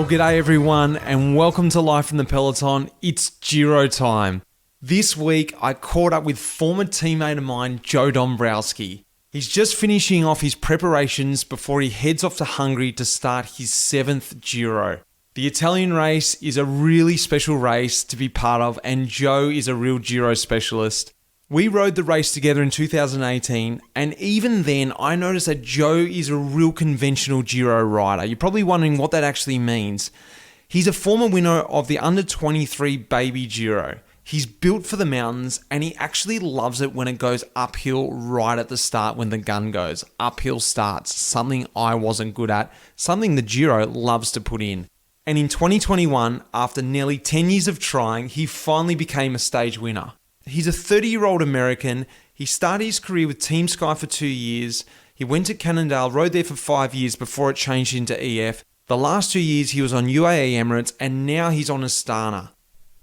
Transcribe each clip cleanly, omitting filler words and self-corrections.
Well, g'day everyone, and welcome to Life from the Peloton. It's Giro time. This week, I caught up with former teammate of mine, Joe Dombrowski. He's just finishing off his preparations before he heads off to Hungary to start his 7th Giro. The Italian race is a really special race to be part of, and Joe is a real Giro specialist. We rode the race together in 2018, and even then, I noticed that Joe is a real conventional Giro rider. You're probably wondering what that actually means. He's a former winner of the under-23 Baby Giro. He's built for the mountains, and he actually loves it when it goes uphill right at the start when the gun goes. Uphill starts, something I wasn't good at, something the Giro loves to put in. And in 2021, after nearly 10 years of trying, he finally became a stage winner. He's a 30-year-old American. He started his career with Team Sky for 2 years. He went to Cannondale, rode there for 5 years before it changed into EF. The last 2 years he was on UAE Emirates, and now he's on Astana.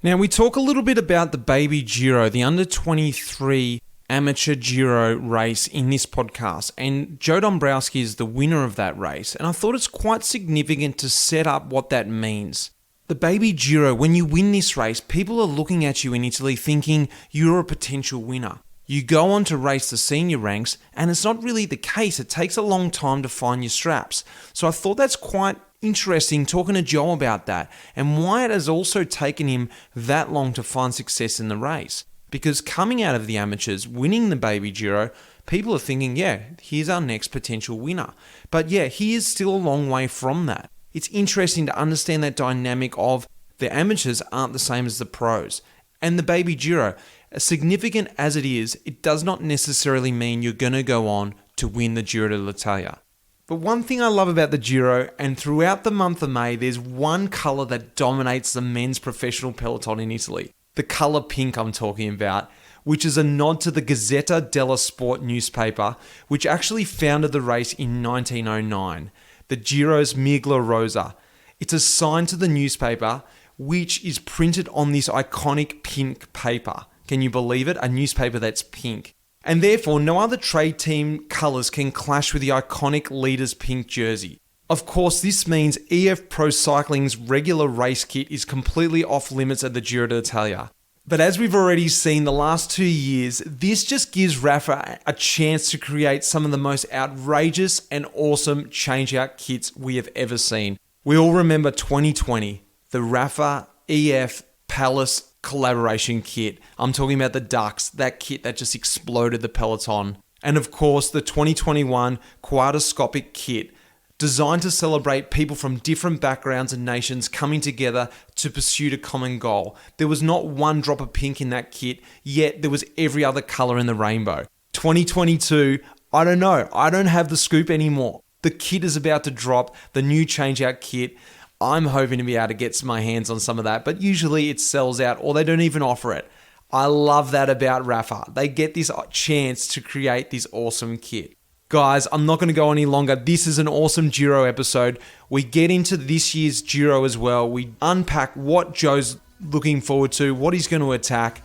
Now we talk a little bit about the Baby Giro, the under-23 amateur Giro race in this podcast, and Joe Dombrowski is the winner of that race, and I thought it's quite significant to set up what that means. The Baby Giro, when you win this race, people are looking at you in Italy thinking you're a potential winner. You go on to race the senior ranks, and it's not really the case. It takes a long time to find your straps. So I thought that's quite interesting talking to Joe about that, and why it has also taken him that long to find success in the race. Because coming out of the amateurs, winning the Baby Giro, people are thinking, yeah, here's our next potential winner. But yeah, he is still a long way from that. It's interesting to understand that dynamic of the amateurs aren't the same as the pros. And the Baby Giro, as significant as it is, it does not necessarily mean you're going to go on to win the Giro d'Italia. But one thing I love about the Giro, and throughout the month of May, there's one colour that dominates the men's professional peloton in Italy. The colour pink I'm talking about, which is a nod to the Gazzetta dello Sport newspaper, which actually founded the race in 1909. The Giro's Mirgla Rosa. It's a sign to the newspaper, which is printed on this iconic pink paper. Can you believe it? A newspaper that's pink. And therefore, no other trade team colours can clash with the iconic leader's pink jersey. Of course, this means EF Pro Cycling's regular race kit is completely off limits at the Giro d'Italia. But as we've already seen the last 2 years, this just gives Rapha a chance to create some of the most outrageous and awesome change-out kits we have ever seen. We all remember 2020, the Rapha EF Palace collaboration kit. I'm talking about the Ducks, that kit that just exploded the Peloton. And of course, the 2021 Quadroscopic kit, designed to celebrate people from different backgrounds and nations coming together to pursue a common goal. There was not one drop of pink in that kit, yet there was every other colour in the rainbow. 2022, I don't know. I don't have the scoop anymore. The kit is about to drop, the new change-out kit. I'm hoping to be able to get my hands on some of that, but usually it sells out or they don't even offer it. I love that about Rapha. They get this chance to create this awesome kit. Guys, I'm not going to go any longer. This is an awesome Giro episode. We get into this year's Giro as well. We unpack what Joe's looking forward to, what he's going to attack.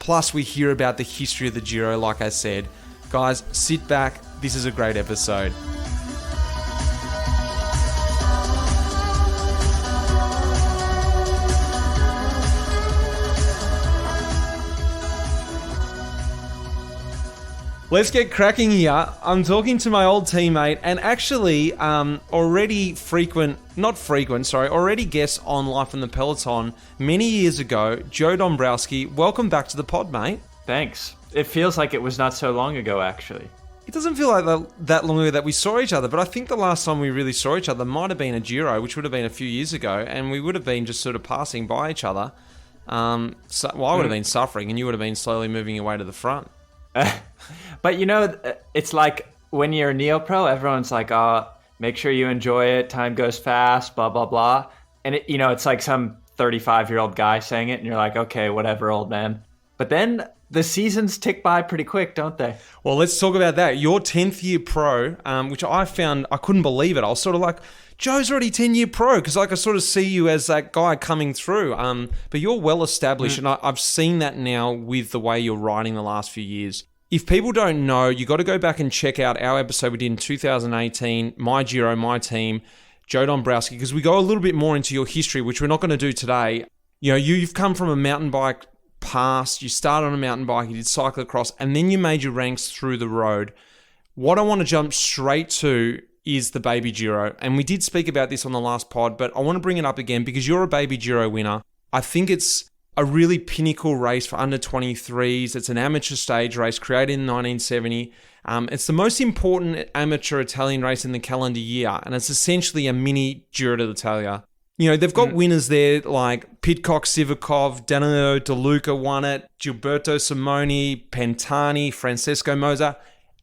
Plus, we hear about the history of the Giro, like I said. Guys, sit back. This is a great episode. Let's get cracking here. I'm talking to my old teammate and actually already guest on Life in the Peloton many years ago, Joe Dombrowski. Welcome back to the pod, mate. Thanks. It feels like it was not so long ago, actually. It doesn't feel like that long ago that we saw each other, but I think the last time we really saw each other might have been a Giro, which would have been a few years ago, and we would have been just sort of passing by each other. I would have been suffering, and you would have been slowly moving your way to the front. But you know, it's like when you're a neo-pro, everyone's like, oh, make sure you enjoy it. Time goes fast, blah, blah, blah. And it's like some 35-year-old guy saying it, and you're like, okay, whatever, old man. But then the seasons tick by pretty quick, don't they? Well, let's talk about that. Your 10th year pro, which I found, I couldn't believe it. I was sort of like, Joe's already 10-year pro, because I sort of see you as that guy coming through. But you're well established, and I've seen that now with the way you're riding the last few years. If people don't know, you got to go back and check out our episode we did in 2018, My Giro, My Team. Joe Dombrowski, because we go a little bit more into your history, which we're not going to do today. You know, you've come from a mountain bike past, you started on a mountain bike, you did cyclocross, and then you made your ranks through the road. What I want to jump straight to is the Baby Giro. And we did speak about this on the last pod, but I want to bring it up again because you're a Baby Giro winner. I think it's a really pinnacle race for under 23s. It's an amateur stage race created in 1970. It's the most important amateur Italian race in the calendar year, and it's essentially a mini Giro d'Italia. You know, they've got winners there like Pidcock, Sivakov, Danilo De Luca won it, Gilberto Simoni, Pantani, Francesco Moser,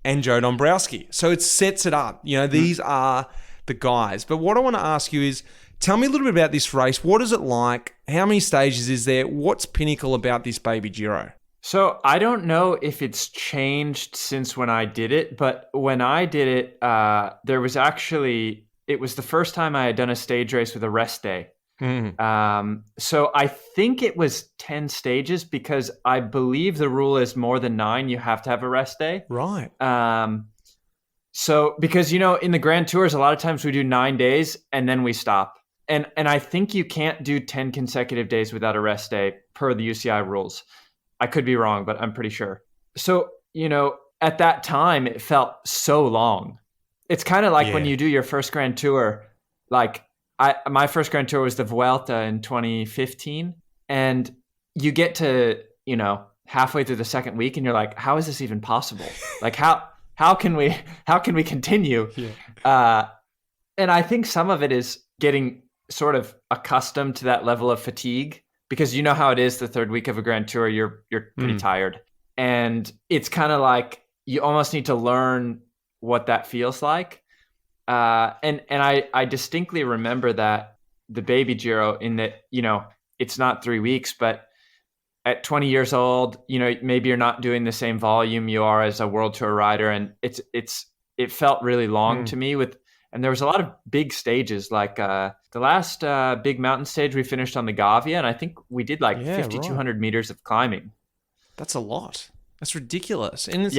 and Joe Dombrowski. So it sets it up. You know, these are the guys. But what I want to ask you is, tell me a little bit about this race. What is it like? How many stages is there? What's pinnacle about this Baby Giro? So I don't know if it's changed since when I did it, but when I did it, it was the first time I had done a stage race with a rest day. So I think it was 10 stages because I believe the rule is more than 9, you have to have a rest day. Right. So because, you know, in the Grand Tours, a lot of times we do 9 days and then we stop. And I think you can't do 10 consecutive days without a rest day per the UCI rules. I could be wrong, but I'm pretty sure. So, you know, at that time, it felt so long. It's kind of like when you do your first Grand Tour, like my first Grand Tour was the Vuelta in 2015. And you get to, you know, halfway through the second week and you're like, how is this even possible? Like, how can we continue? And I think some of it is getting sort of accustomed to that level of fatigue, because you know how it is the third week of a Grand Tour, you're pretty tired. And it's kind of like you almost need to learn what that feels like. And I distinctly remember that the Baby Giro, in that, you know, it's not 3 weeks, but at 20 years old, you know, maybe you're not doing the same volume you are as a World Tour rider. And it felt really long to me and there was a lot of big stages, like the last big mountain stage we finished on the Gavia, and I think we did like 5,200 meters of climbing. That's a lot. That's ridiculous. And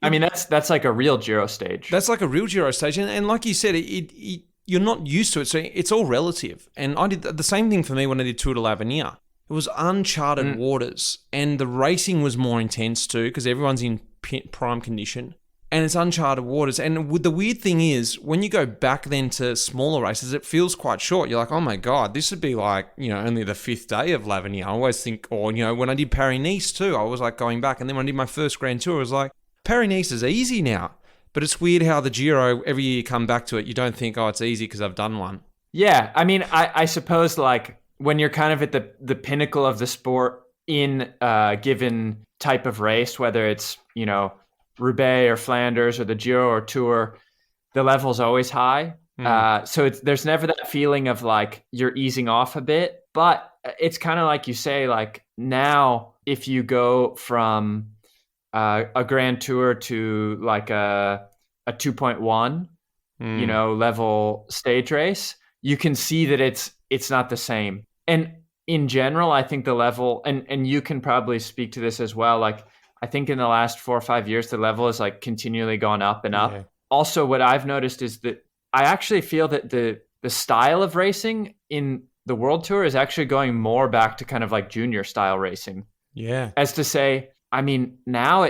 I mean, that's like a real Giro stage. That's like a real Giro stage. And like you said, you're not used to it, so it's all relative. And I did the same thing for me when I did Tour de l'Avenir. It was uncharted waters, and the racing was more intense too because everyone's in prime condition. And it's uncharted waters. And the weird thing is, when you go back then to smaller races, it feels quite short. You're like, oh my God, this would be like, you know, only the 5th day of l'Avenir. I always think, or, you know, when I did Paris-Nice too, I was like going back. And then when I did my first Grand Tour, I was like, Paris-Nice is easy now. But it's weird how the Giro, every year you come back to it, you don't think, oh, it's easy because I've done one. Yeah. I mean, I suppose like when you're kind of at the pinnacle of the sport in a given type of race, whether it's, you know, Roubaix or Flanders or the Giro or Tour, the level's always high. So there's never that feeling of like you're easing off a bit, but it's kind of like you say, like now if you go from a Grand Tour to like a 2.1, you know, level stage race, you can see that it's not the same. And in general, I think the level, and you can probably speak to this as well, like I think in the last 4 or 5 years, the level has like continually gone up and up. Yeah. Also, what I've noticed is that I actually feel that the style of racing in the World Tour is actually going more back to kind of like junior style racing. Yeah. As to say, I mean, now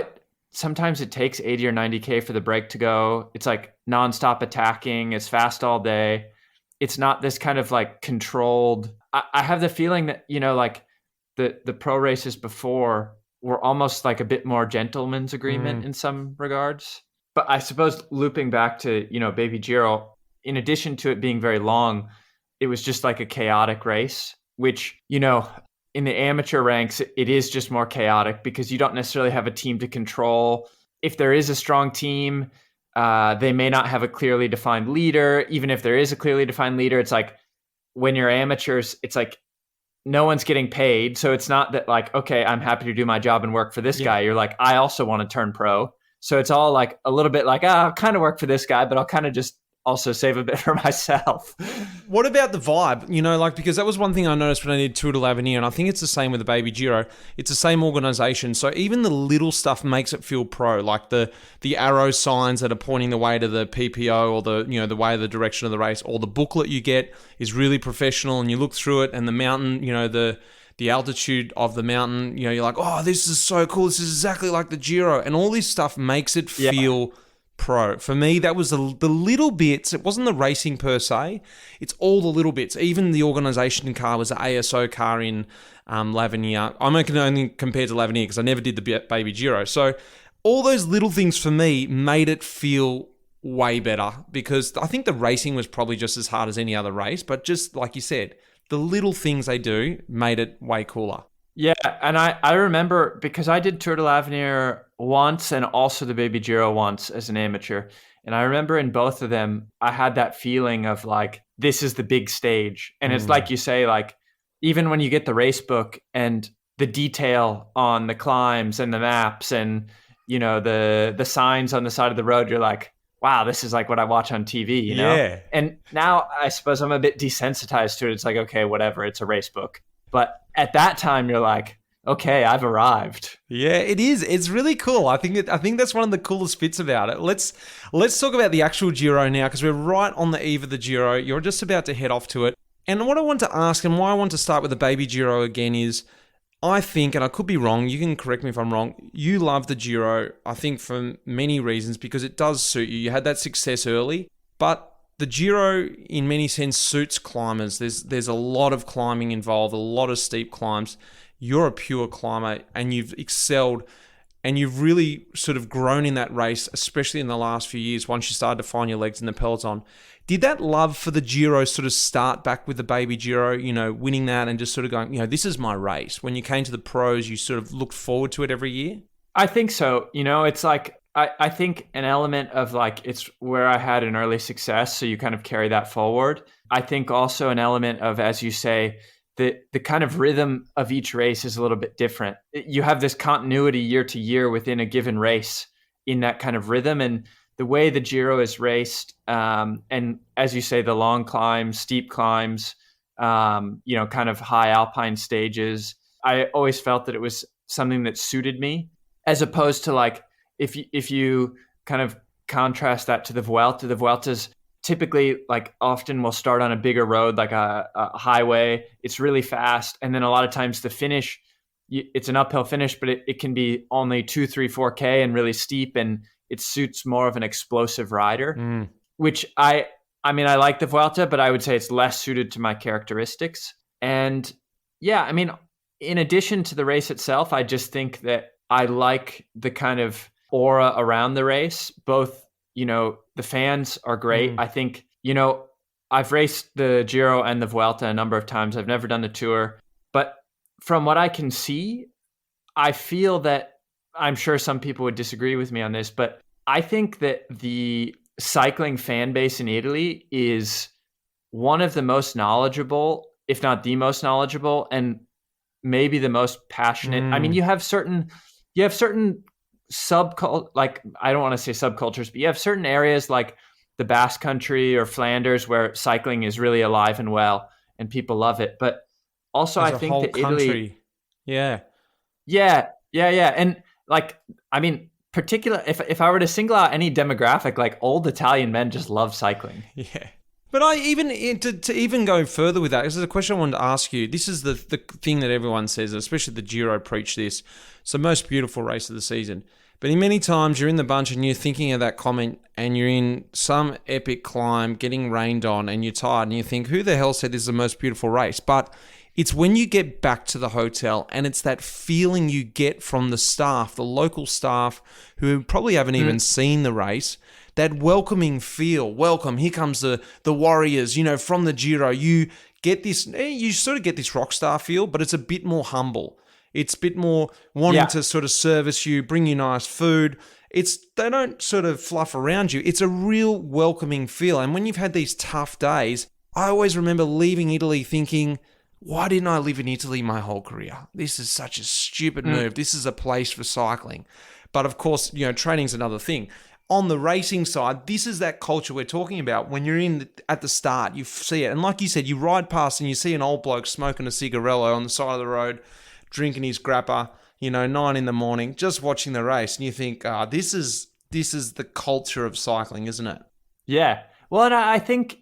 sometimes it takes 80 or 90K for the break to go. It's like nonstop attacking. It's fast all day. It's not this kind of like controlled. I have the feeling that, you know, like the pro races before were almost like a bit more gentleman's agreement in some regards. But I suppose looping back to, you know, Baby Giro, in addition to it being very long, it was just like a chaotic race, which, you know, in the amateur ranks, it is just more chaotic because you don't necessarily have a team to control. If there is a strong team, they may not have a clearly defined leader. Even if there is a clearly defined leader, it's like when you're amateurs, it's like no one's getting paid. So it's not that like, okay, I'm happy to do my job and work for this guy. You're like, I also want to turn pro. So it's all like a little bit like, I'll kind of work for this guy, but I'll kind of just also save a bit for myself. What about the vibe? Because that was one thing I noticed when I did Tour de l'Avenir, and I think it's the same with the Baby Giro. It's the same organization. So even the little stuff makes it feel pro, like the arrow signs that are pointing the way to the PPO or the way of the direction of the race, or the booklet you get is really professional, and you look through it, and the mountain, the altitude of the mountain, you're like, oh, this is so cool. This is exactly like the Giro. And all this stuff makes it feel pro. For me, that was the little bits. It wasn't the racing per se. It's all the little bits. Even the organisation car was an ASO car in l'Avenir. I'm only compared to l'Avenir because I never did the Baby Giro. So all those little things for me made it feel way better, because I think the racing was probably just as hard as any other race. But just like you said, the little things they do made it way cooler. Yeah, and I remember, because I did Tour de l'Avenir once and also the Baby Giro once as an amateur. And I remember in both of them, I had that feeling of like, this is the big stage. And it's like you say, like, even when you get the race book and the detail on the climbs and the maps and, the signs on the side of the road, you're like, wow, this is like what I watch on TV, you know? Yeah. And now I suppose I'm a bit desensitized to it. It's like, okay, whatever, it's a race book. But at that time, you're like, okay, I've arrived. Yeah, it is. It's really cool. I think that's one of the coolest bits about it. Let's talk about the actual Giro now, because we're right on the eve of the Giro. You're just about to head off to it. And what I want to ask, and why I want to start with the Baby Giro again, is I think, and I could be wrong, you can correct me if I'm wrong, you love the Giro, I think for many reasons, because it does suit you. You had that success early, but the Giro, in many sense, suits climbers. There's a lot of climbing involved, a lot of steep climbs. You're a pure climber, and you've excelled, and you've really sort of grown in that race, especially in the last few years, once you started to find your legs in the Peloton. Did that love for the Giro sort of start back with the Baby Giro, winning that and just sort of going, this is my race? When you came to the pros, you sort of looked forward to it every year? I think so. It's like, I think an element of like, it's where I had an early success, so you kind of carry that forward. I think also an element of, as you say, the kind of rhythm of each race is a little bit different. You have this continuity year to year within a given race in that kind of rhythm. And the way the Giro is raced, and as you say, the long climbs, steep climbs, kind of high alpine stages, I always felt that it was something that suited me, as opposed to like, if you kind of contrast that to the Vuelta's typically, like, often will start on a bigger road, like a highway. It's really fast. And then a lot of times the finish, it's an uphill finish, but it can be only 2, 3, 4K and really steep. And it suits more of an explosive rider, which I like the Vuelta, but I would say it's less suited to my characteristics. And yeah, in addition to the race itself, I just think that I like the kind of aura around the race. Both, the fans are great. I think, I've raced the Giro and the Vuelta a number of times. I've never done the Tour, but from what I can see, I feel that, I'm sure some people would disagree with me on this, but I think that the cycling fan base in Italy is one of the most knowledgeable, if not the most knowledgeable, and maybe the most passionate. You have certain like, I don't want to say subcultures, but you have certain areas like the Basque Country or Flanders where cycling is really alive and well and people love it. But also I think that Italy, yeah. And like, particular, if I were to single out any demographic, like old Italian men just love cycling. Yeah. But I even, to even go further with that, this is a question I wanted to ask you. This is the thing that everyone says, especially the Giro preach this. It's the most beautiful race of the season. But in many times you're in the bunch and you're thinking of that comment and you're in some epic climb getting rained on and you're tired and you think, who the hell said this is the most beautiful race? But it's when you get back to the hotel and it's that feeling you get from the staff, the local staff who probably haven't even seen the race, that welcoming feel. Welcome, here comes the warriors, from the Giro. You get this, you sort of get this rock star feel, but it's a bit more humble. It's a bit more wanting to sort of service you, bring you nice food. They don't sort of fluff around you. It's a real welcoming feel. And when you've had these tough days, I always remember leaving Italy thinking, why didn't I live in Italy my whole career? This is such a stupid move. This is a place for cycling. But of course, training's another thing. on the racing side, this is that culture we're talking about. When you're in at the start, you see it. And like you said, you ride past and you see an old bloke smoking a cigarello on the side of the road, drinking his grappa, 9 a.m, just watching the race. And you think, this is the culture of cycling, isn't it? Yeah. Well, and I think,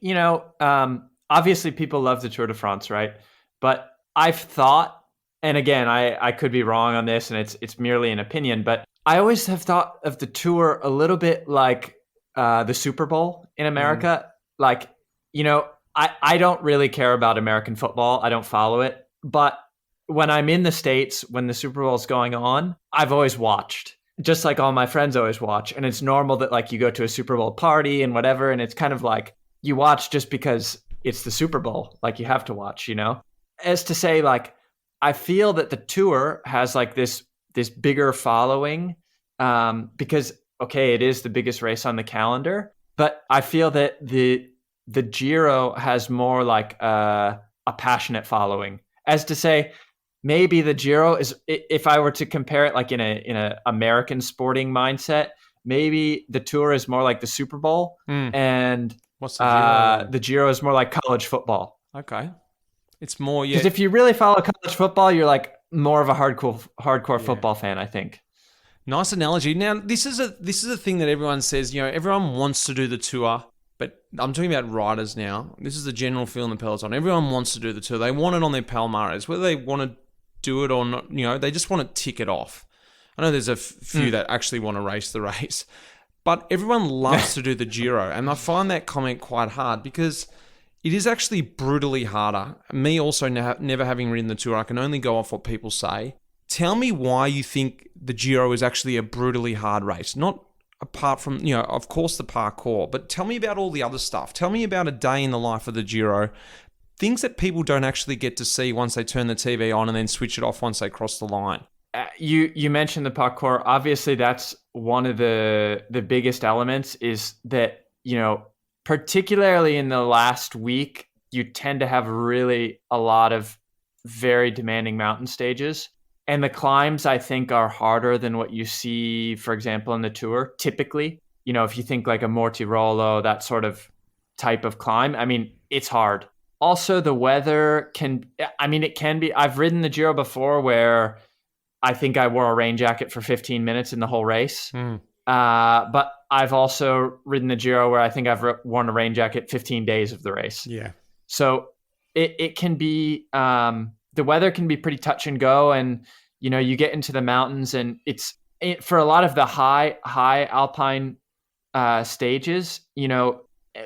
obviously people love the Tour de France, right? But I've thought, and again, I could be wrong on this, and it's merely an opinion, but I always have thought of the Tour a little bit like the Super Bowl in America. Like, I don't really care about American football. I don't follow it. But when I'm in the States, when the Super Bowl is going on, I've always watched, just like all my friends always watch. And it's normal that like you go to a Super Bowl party and whatever. And it's kind of like you watch just because it's the Super Bowl. Like you have to watch, As to say, like, I feel that the Tour has like this bigger following because, okay, it is the biggest race on the calendar. But I feel that the Giro has more like a passionate following. As to say, maybe the Giro is, if I were to compare it like in a American sporting mindset, maybe the Tour is more like the Super Bowl, and what's the Giro? The Giro is more like college football. Okay, it's more, yeah. Because if you really follow college football, you're like more of a hardcore football fan, I think. Nice analogy. Now, this is a thing that everyone says. Everyone wants to do the Tour. But I'm talking about riders now. This is the general feel in the Peloton. Everyone wants to do the Tour. They want it on their Palmares. Whether they want to do it or not, they just want to tick it off. I know there's a few that actually want to race the race. But everyone loves to do the Giro. And I find that comment quite hard because it is actually brutally harder. Me also never having ridden the Tour, I can only go off what people say. Tell me why you think the Giro is actually a brutally hard race. Not apart from, of course, the parkour, but tell me about all the other stuff. Tell me about a day in the life of the Giro, things that people don't actually get to see once they turn the TV on and then switch it off once they cross the line. You mentioned the parkour. Obviously, that's one of the biggest elements is that, particularly in the last week, you tend to have really a lot of very demanding mountain stages. And the climbs, I think, are harder than what you see, for example, in the Tour. Typically, if you think like a Mortirolo, that sort of type of climb, I mean, it's hard. Also, the weather it can be. I've ridden the Giro before where I think I wore a rain jacket for 15 minutes in the whole race. But I've also ridden the Giro where I think I've worn a rain jacket 15 days of the race. Yeah. So it can be, the weather can be pretty touch and go. And, you get into the mountains and for a lot of the high alpine stages,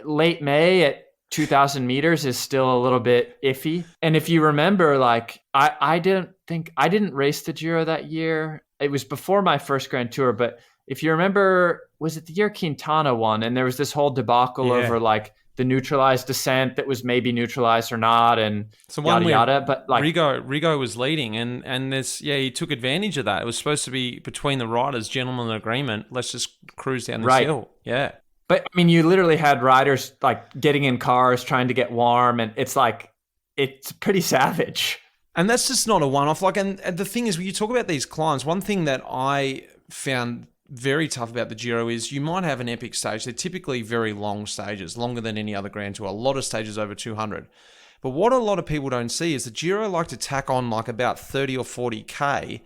late May at 2,000 meters is still a little bit iffy. And if you remember, like, I didn't race the Giro that year. It was before my first Grand Tour, but if you remember, was it the year Quintana won? And there was this whole debacle over like the neutralized descent that was maybe neutralized or not, and so yada yada. But like Rigo was leading, and there's he took advantage of that. It was supposed to be between the riders, gentleman agreement. Let's just cruise down this hill. Yeah. But I mean, you literally had riders like getting in cars trying to get warm, and it's pretty savage. And that's just not a one-off. Like, and the thing is, when you talk about these climbs, one thing that I found very tough about the Giro is you might have an epic stage. They're typically very long stages, longer than any other Grand Tour. A lot of stages over 200. But what a lot of people don't see is the Giro like to tack on like about 30 or 40K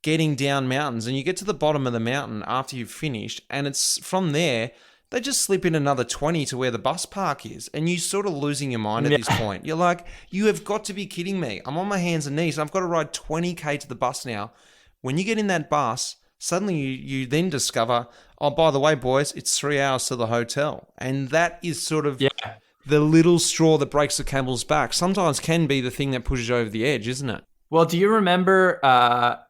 getting down mountains. And you get to the bottom of the mountain after you've finished, and it's from there, they just slip in another 20 to where the bus park is. And you're sort of losing your mind at this point. You're like, you have got to be kidding me. I'm on my hands and knees. And I've got to ride 20K to the bus now. When you get in that bus, suddenly you then discover, oh, by the way, boys, it's 3 hours to the hotel. And that is sort of the little straw that breaks the camel's back. Sometimes can be the thing that pushes you over the edge, isn't it? Well, do you remember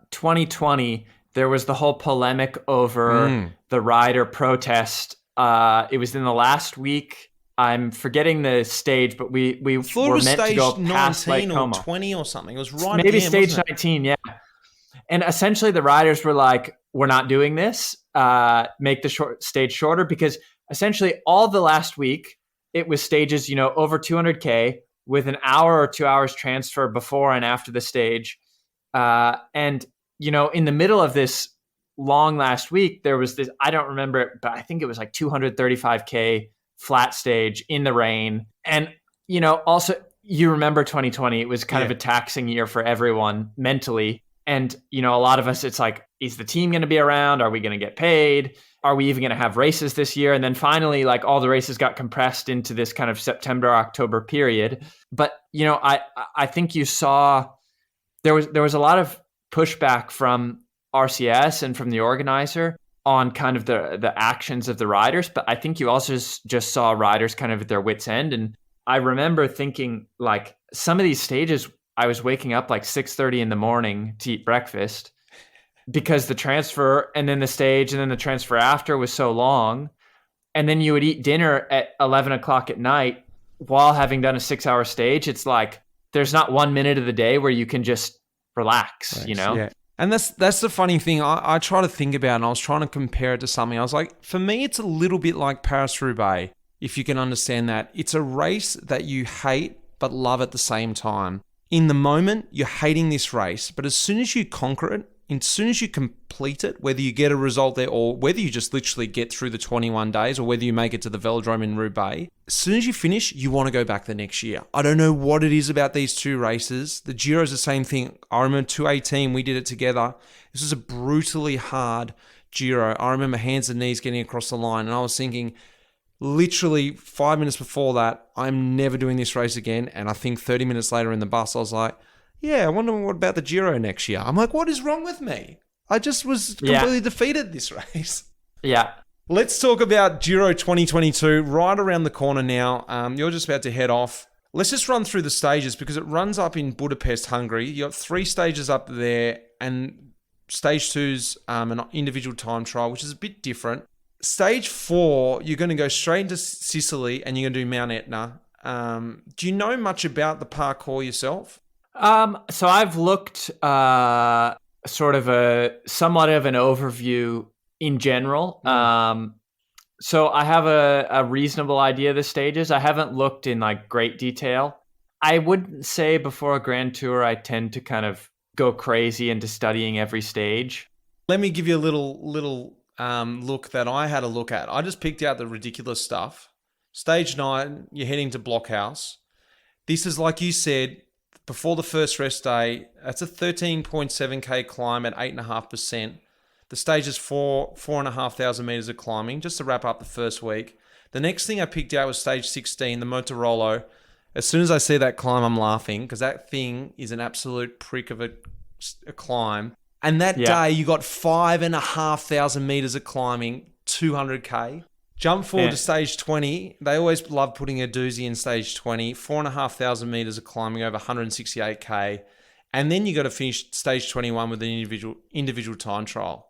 2020, there was the whole polemic over the rider protest. It was in the last week. I'm forgetting the stage, but we were meant to go past Lake Como. Or 20 or something. It was right maybe there, stage 19, yeah. And essentially the riders were like, we're not doing this. Make the stage shorter, because essentially all the last week it was stages, over 200K with an hour or 2 hours transfer before and after the stage. And, in the middle of this long last week, there was this, I don't remember it, but I think it was like 235K flat stage in the rain. And, also you remember 2020, it was kind of a taxing year for everyone mentally. And, a lot of us, it's like, is the team going to be around? Are we going to get paid? Are we even going to have races this year? And then finally, like all the races got compressed into this kind of September, October period. But, I think you saw there was a lot of pushback from RCS and from the organizer on kind of the actions of the riders. But I think you also just saw riders kind of at their wits' end. And I remember thinking, like, some of these stages, I was waking up like 6:30 in the morning to eat breakfast because the transfer and then the stage and then the transfer after was so long. And then you would eat dinner at 11 o'clock at night while having done a 6-hour stage. It's like, there's not 1 minute of the day where you can just relax. Yeah. And that's the funny thing. I try to think about, and I was trying to compare it to something. I was like, for me, it's a little bit like Paris-Roubaix, if you can understand that. It's a race that you hate but love at the same time. In the moment, you're hating this race, but as soon as you conquer it, as soon as you complete it, whether you get a result there or whether you just literally get through the 21 days or whether you make it to the velodrome in Roubaix, as soon as you finish, you want to go back the next year. I don't know what it is about these two races. The Giro is the same thing. I remember 2018, we did it together. This was a brutally hard Giro. I remember hands and knees getting across the line, and I was thinking, literally 5 minutes before that, I'm never doing this race again. And I think 30 minutes later in the bus, I was like, yeah, I wonder what about the Giro next year. I'm like, what is wrong with me? I just was completely defeated this race. Yeah. Let's talk about Giro 2022, right around the corner now. You're just about to head off. Let's just run through the stages because it runs up in Budapest, Hungary. You got 3 stages up there, and stage 2's an individual time trial, which is a bit different. Stage 4, you're going to go straight into Sicily and you're going to do Mount Etna. Do you know much about the parkour yourself? So I've looked somewhat of an overview in general. So I have a reasonable idea of the stages. I haven't looked in like great detail. I wouldn't say before a Grand Tour I tend to kind of go crazy into studying every stage. Let me give you a little look that I had a look at. I just picked out the ridiculous stuff. Stage 9, you're heading to Blockhouse. This is, like you said, before the first rest day. That's a 13.7k climb at 8.5%. The stage is 4,500 meters of climbing, just to wrap up the first week. The next thing I picked out was stage 16, the Monterollo. As soon as I see that climb, I'm laughing because that thing is an absolute prick of a climb. And that day, you got 5,500 meters of climbing, 200k. Jump forward to stage 20. They always love putting a doozy in stage 20. 4,500 meters of climbing over 168k. And then you got to finish stage 21 with an individual time trial.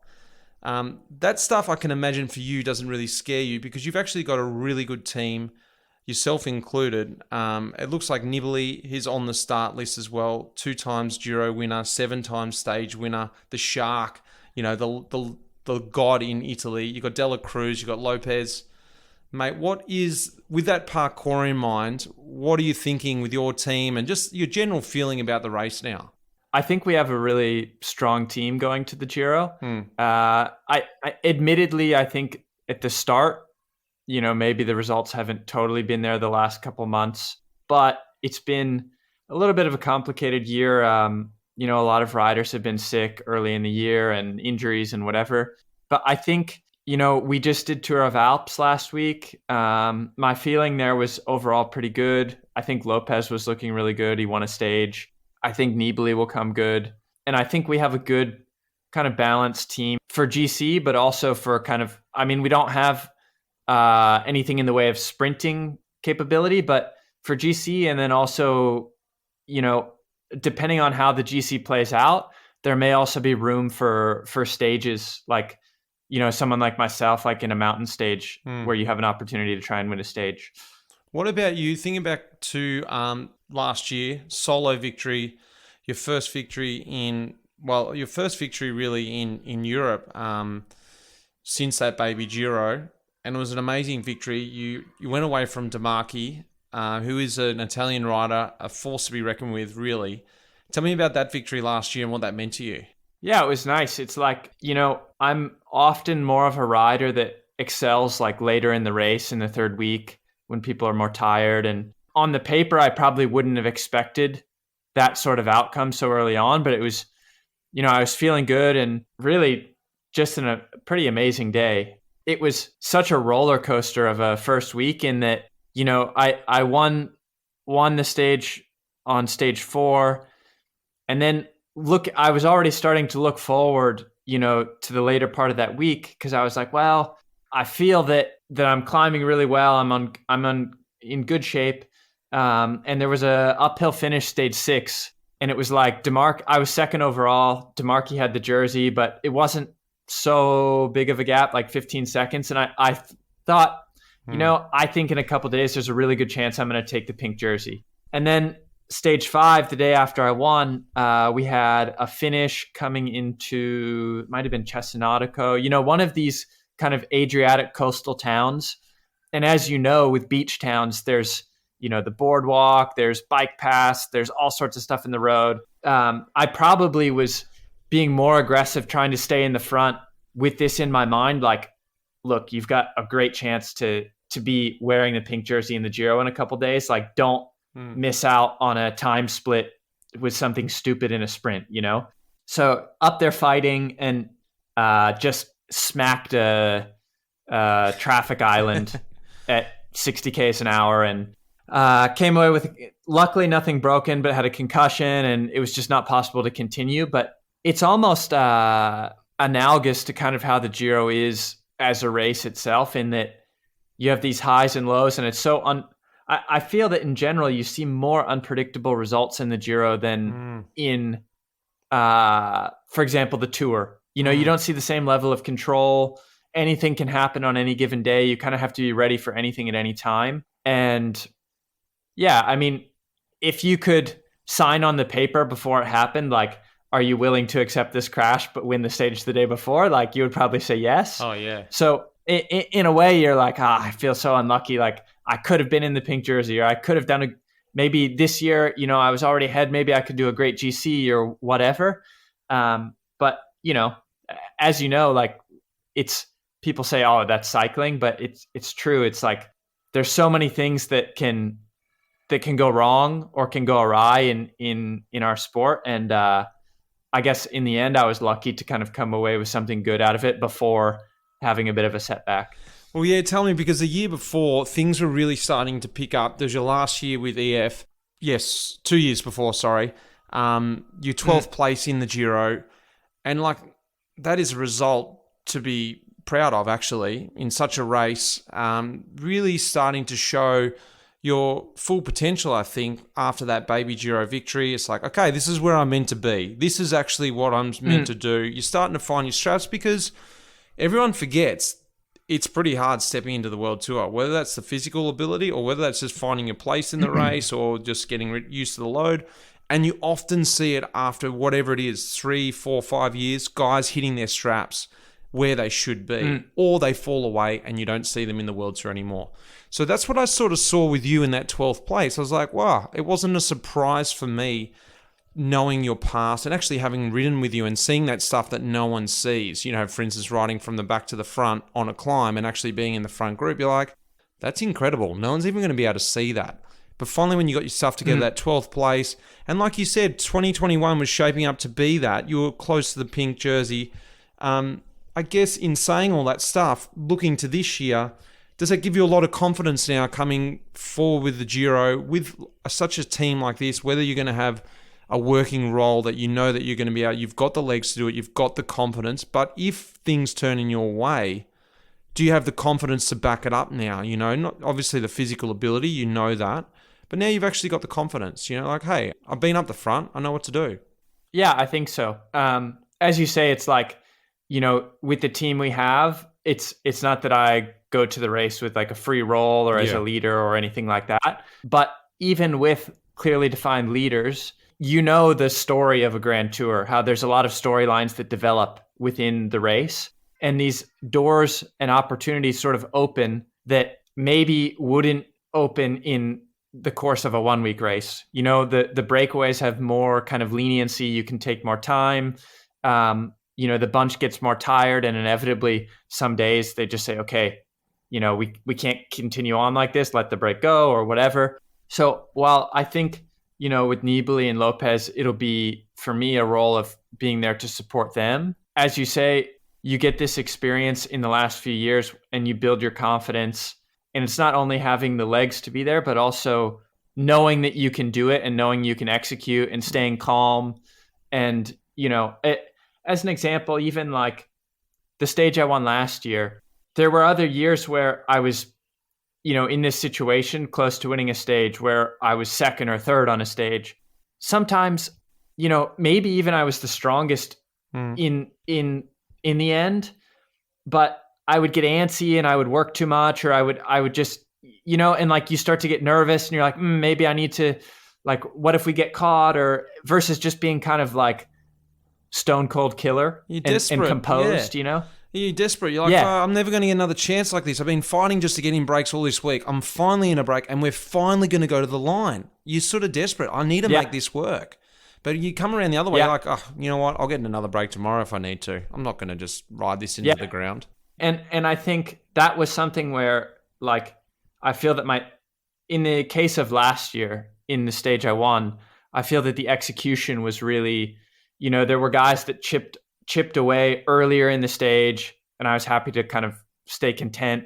That stuff I can imagine for you doesn't really scare you because you've actually got a really good team, yourself included. It looks like Nibali is on the start list as well. 2 times Giro winner, 7 times stage winner, the Shark, the god in Italy. You got Dela Cruz, you got Lopez. Mate, with that parkour in mind, what are you thinking with your team and just your general feeling about the race now? I think we have a really strong team going to the Giro. I admittedly, I think at the start, maybe the results haven't totally been there the last couple months, but it's been a little bit of a complicated year. A lot of riders have been sick early in the year and injuries and whatever. But I think, we just did Tour of Alps last week. My feeling there was overall pretty good. I think Lopez was looking really good. He won a stage. I think Nibali will come good. And I think we have a good kind of balanced team for GC, but also for we don't have anything in the way of sprinting capability, but for GC, and then also, depending on how the GC plays out, there may also be room for stages like, someone like myself, like in a mountain stage where you have an opportunity to try and win a stage. What about you? Thinking back to last year, solo victory, your first victory really in Europe since that Baby Giro, and it was an amazing victory. You went away from Dombrowski, who is an Italian rider, a force to be reckoned with, really. Tell me about that victory last year and what that meant to you. Yeah, it was nice. It's like, I'm often more of a rider that excels like later in the race in the third week when people are more tired. And on the paper, I probably wouldn't have expected that sort of outcome so early on, but it was, I was feeling good and really just in a pretty amazing day. It was such a roller coaster of a first week in that, I won the stage on stage 4, and then I was already starting to look forward, to the later part of that week, because I was like, well, I feel that I'm climbing really well. I'm in good shape. And there was a uphill finish stage 6, and it was like I was second overall. DeMarchi had the jersey, but it wasn't so big of a gap, like 15 seconds. And I thought, I think in a couple of days, there's a really good chance I'm going to take the pink jersey. And then stage 5, the day after I won, we had a finish coming into, might have been Cesenatico, one of these kind of Adriatic coastal towns. And as you know, with beach towns, there's, the boardwalk, there's bike paths, there's all sorts of stuff in the road. I probably was being more aggressive, trying to stay in the front with this in my mind. Like, look, you've got a great chance to be wearing the pink jersey in the Giro in a couple days. Like, don't miss out on a time split with something stupid in a sprint, So up there fighting and just smacked a traffic island at 60 k's an hour and came away with, luckily, nothing broken, but had a concussion, and it was just not possible to continue. But it's almost analogous to kind of how the Giro is as a race itself, in that you have these highs and lows, and it's so I feel that in general you see more unpredictable results in the Giro than in, for example, the Tour. You don't see the same level of control. Anything can happen on any given day. You kind of have to be ready for anything at any time. And yeah, I mean, if you could sign on the paper before it happened, like, are you willing to accept this crash but win the stage the day before? Like, you would probably say yes. Oh, yeah. So in a way, you're like, I feel so unlucky. Like, I could have been in the pink jersey, or I could have done maybe this year, I was already ahead. Maybe I could do a great GC or whatever. But, as you know, like, it's, people say, oh, that's cycling, but it's true. It's like, there's so many things that can go wrong or can go awry in our sport. And I guess in the end, I was lucky to kind of come away with something good out of it before having a bit of a setback. Well, yeah, tell me, because the year before, things were really starting to pick up. There's your last year with EF. Yes, 2 years before, sorry. Your 12th place in the Giro. And, like, that is a result to be proud of, actually, in such a race. Really starting to show your full potential, I think, after that Baby Giro victory. It's like, okay, this is where I'm meant to be. This is actually what I'm meant to do. You're starting to find your straps, because everyone forgets it's pretty hard stepping into the World Tour, whether that's the physical ability or whether that's just finding your place in the race or just getting used to the load. And you often see it after whatever it is, 3, 4, 5 years, guys hitting their straps where they should be, or they fall away and you don't see them in the World Tour anymore. So that's what I sort of saw with you in that 12th place. I was like, wow, it wasn't a surprise for me knowing your past and actually having ridden with you and seeing that stuff that no one sees. For instance, riding from the back to the front on a climb and actually being in the front group. You're like, that's incredible. No one's even going to be able to see that. But finally, when you got your stuff together, that 12th place, and like you said, 2021 was shaping up to be that. You were close to the pink jersey. I guess in saying all that stuff, looking to this year, does that give you a lot of confidence now coming forward with the Giro, with such a team like this, whether you're going to have a working role that you know that you're going to be out, you've got the legs to do it, you've got the confidence, but if things turn in your way, do you have the confidence to back it up now? Not obviously the physical ability, you know that, but now you've actually got the confidence, like, hey, I've been up the front, I know what to do. Yeah, I think so. As you say, it's like, with the team we have, it's not that I go to the race with like a free role or as a leader or anything like that. But even with clearly defined leaders, the story of a Grand Tour, how there's a lot of storylines that develop within the race. And these doors and opportunities sort of open that maybe wouldn't open in the course of a 1 week race. The breakaways have more kind of leniency. You can take more time. the bunch gets more tired, and inevitably some days they just say, okay, we can't continue on like this, let the break go or whatever. So while I think, with Nibali and Lopez, it'll be for me a role of being there to support them. As you say, you get this experience in the last few years and you build your confidence. And it's not only having the legs to be there, but also knowing that you can do it and knowing you can execute and staying calm. And, as an example, even like the stage I won last year, there were other years where I was, in this situation close to winning a stage where I was second or third on a stage. Sometimes, maybe even I was the strongest in the end, but I would get antsy and I would work too much, or I would just, and like you start to get nervous and you're like, maybe I need to, like, what if we get caught, or versus just being kind of like stone cold killer and composed, You're desperate. You're like, I'm never going to get another chance like this. I've been fighting just to get in breaks all this week. I'm finally in a break and we're finally going to go to the line. You're sort of desperate. I need to make this work. But you come around the other way, you're like, oh, you know what? I'll get in another break tomorrow if I need to. I'm not going to just ride this into the ground. And I think that was something where, like, I feel that in the case of last year, in the stage I won, I feel that the execution was really, there were guys that chipped away earlier in the stage, and I was happy to kind of stay content.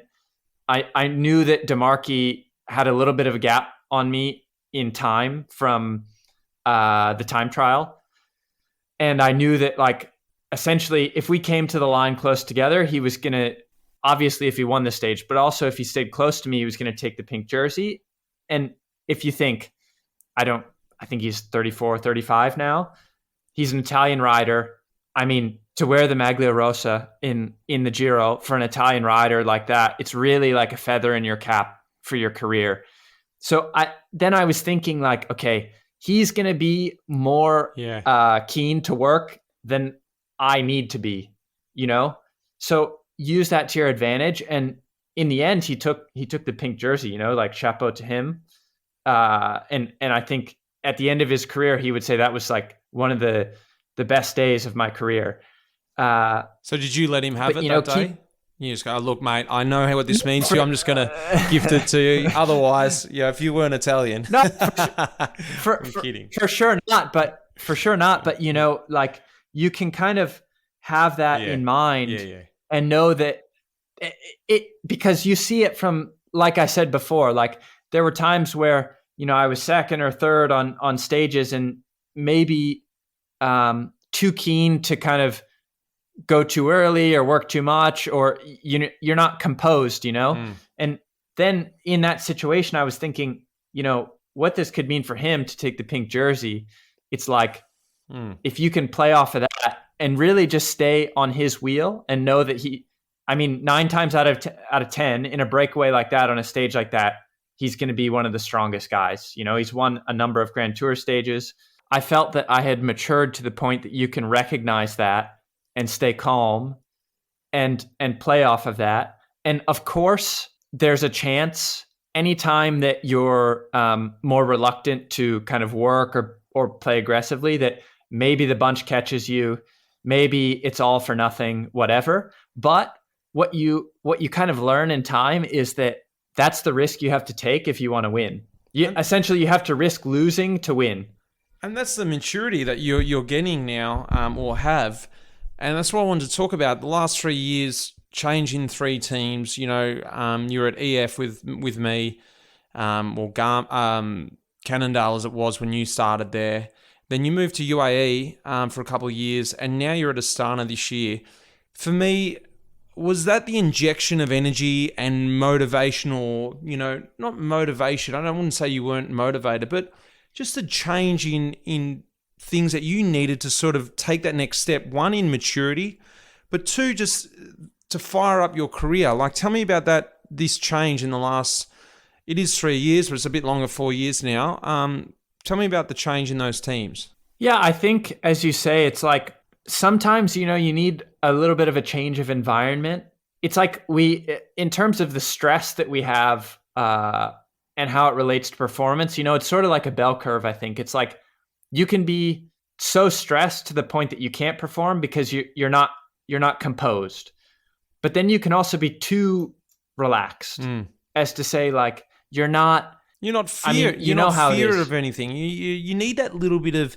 I knew that Dombrowski had a little bit of a gap on me in time from the time trial. And I knew that, like, essentially, if we came to the line close together, he was going to, obviously, if he won the stage, but also if he stayed close to me, he was going to take the pink jersey. And if you think, I think he's 34, 35 now. He's an Italian rider. I mean, to wear the Maglia Rosa in the Giro for an Italian rider like that, it's really like a feather in your cap for your career. So I was thinking, like, okay, he's going to be more keen to work than I need to be, So use that to your advantage. And in the end, he took the pink jersey, like, chapeau to him. And I think at the end of his career, he would say that was like one of the best days of my career. So did you let him have it that day? You just go, look, mate, I know what this means to you. I'm just going to gift it to you. Otherwise, if you weren't Italian. No, I'm kidding. For sure not. But like, you can kind of have that in mind and know that it because you see it from, like I said before, like, there were times where, I was second or third on stages and maybe too keen to kind of go too early or work too much, or you're not composed, And then in that situation, I was thinking, what this could mean for him to take the pink jersey. It's like, if you can play off of that and really just stay on his wheel and know that 9 times out of 10 in a breakaway like that on a stage like that, he's going to be one of the strongest guys. He's won a number of Grand Tour stages. I felt that I had matured to the point that you can recognize that and stay calm and play off of that. And of course, there's a chance anytime that you're more reluctant to kind of work or play aggressively, that maybe the bunch catches you, maybe it's all for nothing, whatever. But what you kind of learn in time is that that's the risk you have to take if you want to win. Essentially, you have to risk losing to win. And that's the maturity that you're getting now, or have. And that's what I wanted to talk about. The last 3 years, changing 3 teams. You were at EF with me, or Cannondale as it was when you started there. Then you moved to UAE for a couple of years, and now you're at Astana this year. For me, was that the injection of energy and motivation, or, not motivation, I wouldn't say you weren't motivated, but just a change in things that you needed to sort of take that next step, 1, in maturity, but 2, just to fire up your career? Like, tell me about this change in the last, it is 3 years, but it's a bit longer, 4 years now. Tell me about the change in those teams. Yeah, I think, as you say, it's like, sometimes, you need a little bit of a change of environment. It's like in terms of the stress that we have and how it relates to performance, it's sort of like a bell curve, I think. It's like you can be so stressed to the point that you can't perform because you're not composed. But then you can also be too relaxed, as to say, like, you're not fear. I mean, you know how it fear is. of anything. You need that little bit of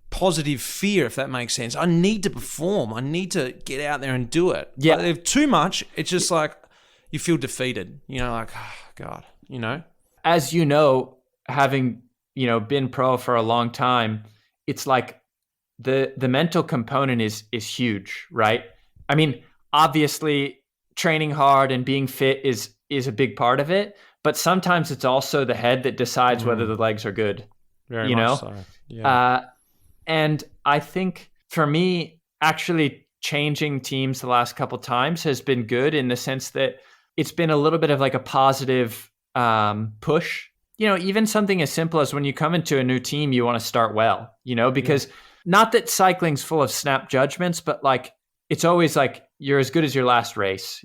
positive fear, if that makes sense. I need to perform. I need to get out there and do it. Yeah. But if too much, it's just like you feel defeated. Like, oh, God, As you know, having, been pro for a long time, it's like the mental component is huge, right? I mean, obviously training hard and being fit is a big part of it, but sometimes it's also the head that decides whether the legs are good. Very much so. Yeah. And I think for me, actually changing teams the last couple times has been good in the sense that it's been a little bit of like a positive push. Even something as simple as when you come into a new team, you want to start well, because not that cycling's full of snap judgments, but like it's always like you're as good as your last race,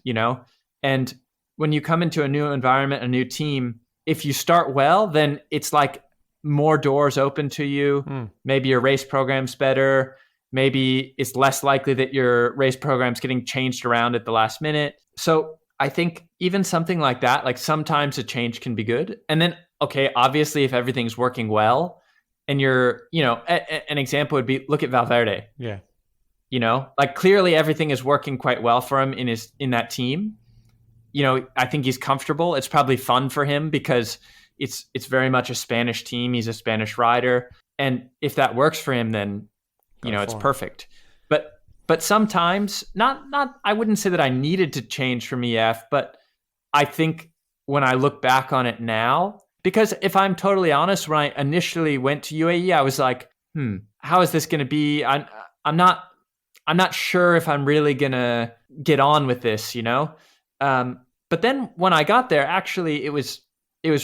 And when you come into a new environment, a new team, if you start well, then it's like more doors open to you. Maybe your race program's better. Maybe it's less likely that your race program's getting changed around at the last minute. So I think even something like that, like sometimes a change can be good. And then, okay, obviously if everything's working well and you're, an example would be look at Valverde. Yeah. Like clearly everything is working quite well for him in that team. I think he's comfortable. It's probably fun for him because it's very much a Spanish team. He's a Spanish rider. And if that works for him, then, it's perfect. But sometimes not, I wouldn't say that I needed to change from EF, but I think when I look back on it now, because if I'm totally honest, when I initially went to UAE, I was like, how is this going to be? I'm not sure if I'm really going to get on with this, But then when I got there, actually, it was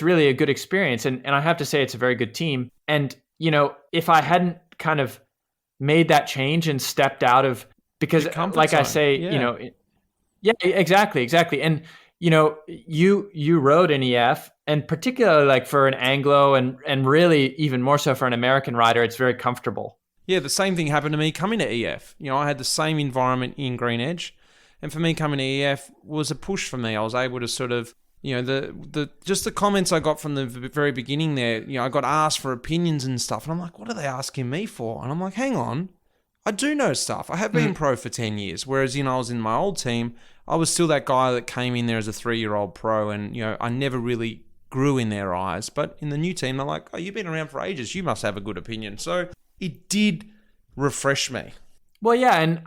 really a good experience. And I have to say, it's a very good team. And, if I hadn't kind of made that change and stepped out of, because like I say, yeah, exactly. And, you rode an EF, and particularly like for an Anglo and really even more so for an American rider, it's very comfortable. Yeah, the same thing happened to me coming to EF. I had the same environment in Green Edge. And for me, coming to EF was a push for me. I was able to sort of, just the comments I got from the very beginning there, I got asked for opinions and stuff. And I'm like, what are they asking me for? And I'm like, hang on, I do know stuff. I have been pro for 10 years. Whereas, I was in my old team, I was still that guy that came in there as a 3-year-old pro. And, I never really grew in their eyes. But in the new team, they're like, oh, you've been around for ages. You must have a good opinion. So it did refresh me. Well, yeah, and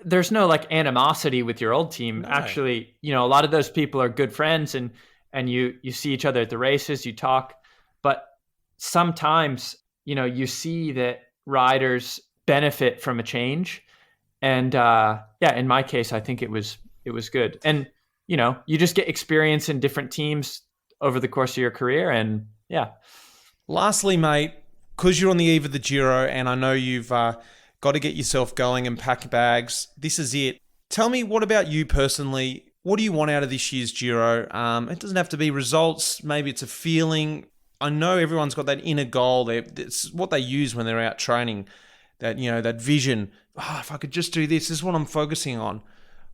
there's no like animosity with your old team. No. Actually, a lot of those people are good friends and you see each other at the races, you talk, but sometimes, you see that riders benefit from a change. And in my case, I think it was good. And, you just get experience in different teams over the course of your career. And yeah. Lastly, mate, because you're on the eve of the Giro and I know you've got to get yourself going and pack bags. This is it. Tell me, what about you personally? What do you want out of this year's Giro? It doesn't have to be results. Maybe it's a feeling. I know everyone's got that inner goal. It's what they use when they're out training. That, that vision. Oh, if I could just do this is what I'm focusing on.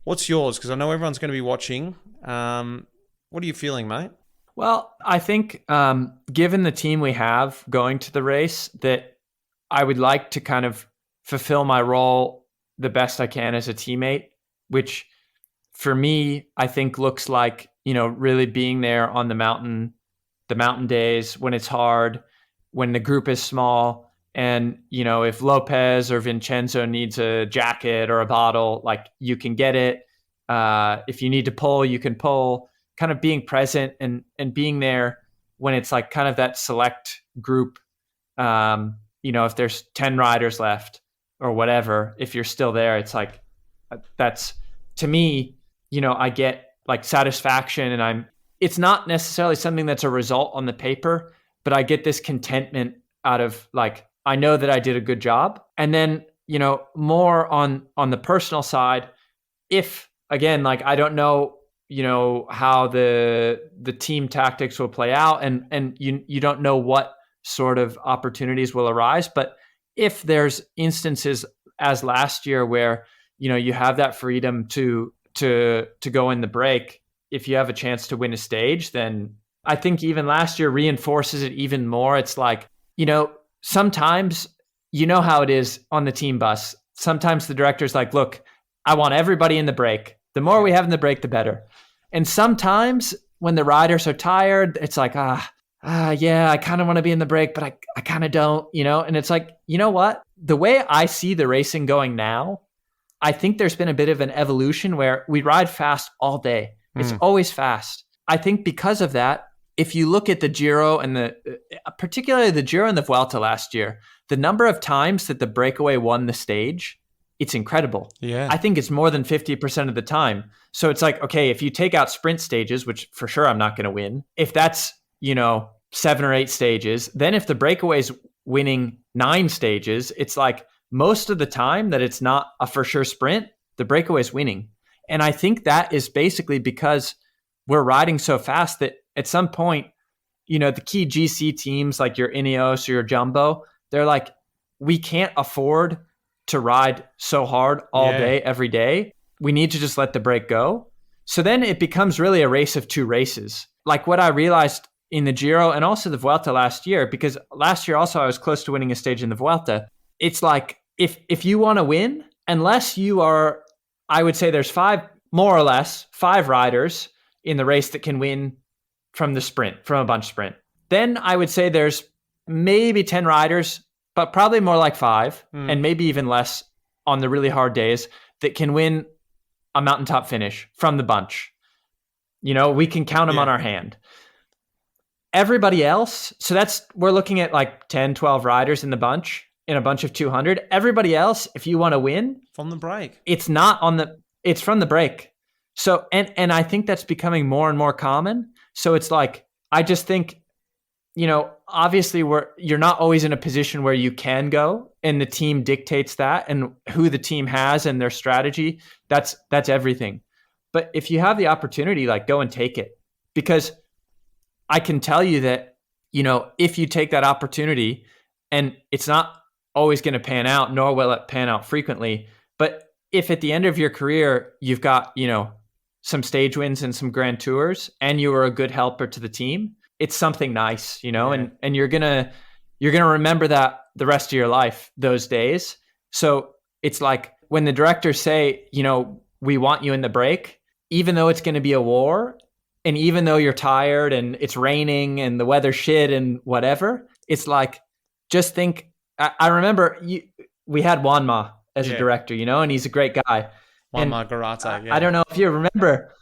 What's yours? Because I know everyone's going to be watching. What are you feeling, mate? Well, I think given the team we have going to the race, that I would like to kind of fulfill my role the best I can as a teammate, which for me, I think looks like, really being there on the mountain days when it's hard, when the group is small. And, if Lopez or Vincenzo needs a jacket or a bottle, like you can get it. If you need to pull, you can pull, kind of being present and being there when it's like kind of that select group. If there's 10 riders left, or whatever, if you're still there, it's like, that's, to me, I get like satisfaction and it's not necessarily something that's a result on the paper, but I get this contentment out of like, I know that I did a good job. And then, more on the personal side, if again, like, I don't know, how the team tactics will play out and you don't know what sort of opportunities will arise, but if there's instances as last year where, you have that freedom to go in the break, if you have a chance to win a stage, then I think even last year reinforces it even more. It's like, sometimes, how it is on the team bus. Sometimes the director's like, look, I want everybody in the break. The more we have in the break, the better. And sometimes when the riders are tired, it's like, yeah, I kind of want to be in the break, but I kind of don't, And it's like, you know what? The way I see the racing going now, I think there's been a bit of an evolution where we ride fast all day. It's always fast. I think because of that, if you look at the Giro and particularly the Giro and the Vuelta last year, the number of times that the breakaway won the stage, it's incredible. Yeah. I think it's more than 50% of the time. So it's like, okay, if you take out sprint stages, which for sure I'm not going to win, if that's, 7 or 8 stages, then if the breakaway's winning 9 stages, it's like most of the time that it's not a for sure sprint, the breakaway's winning. And I think that is basically because we're riding so fast that at some point, the key GC teams like your Ineos or your Jumbo, they're like, we can't afford to ride so hard all day, every day. We need to just let the break go. So then it becomes really a race of 2 races. Like what I realized in the Giro and also the Vuelta last year, because last year also I was close to winning a stage in the Vuelta. It's like, if you want to win, unless you are, I would say there's 5 riders in the race that can win from a bunch sprint. Then I would say there's maybe 10 riders, but probably more like 5 and maybe even less on the really hard days that can win a mountaintop finish from the bunch. We can count them on our hand. Everybody else, so we're looking at like 10, 12 riders in a bunch of 200. Everybody else, if you want to win from the break, it's from the break. So, and I think that's becoming more and more common. So it's like, I just think, obviously you're not always in a position where you can go and the team dictates that, and who the team has and their strategy, that's everything. But if you have the opportunity, like, go and take it, because I can tell you that, if you take that opportunity, and it's not always going to pan out, nor will it pan out frequently, but if at the end of your career, you've got, some stage wins and some grand tours, and you were a good helper to the team, it's something nice, and you're going to remember that the rest of your life, those days. So it's like when the directors say, we want you in the break, even though it's going to be a war, and even though you're tired and it's raining and the weather's shit and whatever, it's like, just think, I remember we had Juanma as a director, and he's a great guy. Juanma Garata, I don't know if you remember,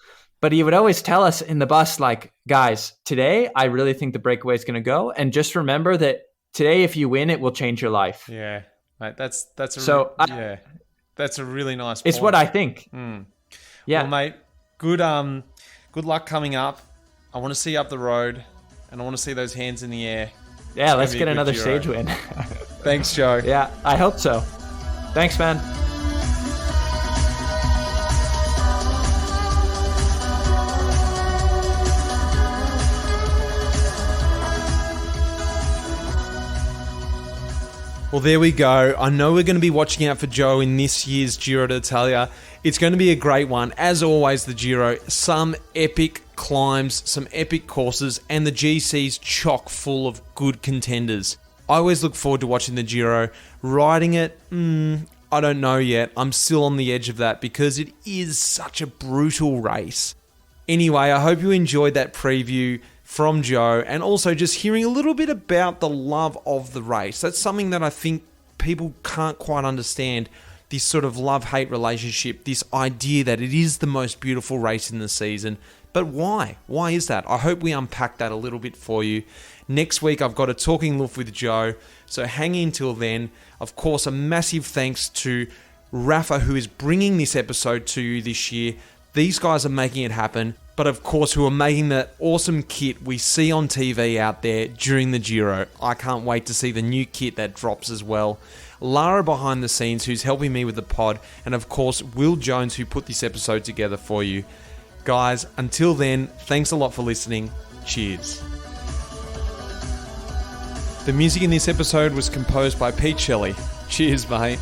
but he would always tell us in the bus, like, guys, today, I really think the breakaway is going to go. And just remember that today, if you win, it will change your life. Yeah. Mate, that's a really nice point. It's what I think. Yeah. Well, mate, good luck coming up. I want to see you up the road, and I want to see those hands in the air. Yeah, let's get another stage win. Thanks, Joe. Yeah, I hope so. Thanks, man. Well, there we go. I know we're going to be watching out for Joe in this year's Giro d'Italia. It's going to be a great one. As always, the Giro, some epic climbs, some epic courses, and the GC's chock full of good contenders. I always look forward to watching the Giro. Riding it, I don't know yet. I'm still on the edge of that because it is such a brutal race. Anyway, I hope you enjoyed that preview from Joe, and also just hearing a little bit about the love of the race. That's something that I think people can't quite understand, this sort of love-hate relationship, this idea that it is the most beautiful race in the season. But why? Why is that? I hope we unpack that a little bit for you. Next week, I've got a Talking Luft with Joe, so hang in till then. Of course, a massive thanks to Rapha, who is bringing this episode to you this year. These guys are making it happen, but of course who are making that awesome kit we see on TV out there during the Giro. I can't wait to see the new kit that drops as well. Lara behind the scenes, who's helping me with the pod, and of course Will Jones, who put this episode together for you. Guys, until then, thanks a lot for listening. Cheers. The music in this episode was composed by Pete Shelley. Cheers, mate.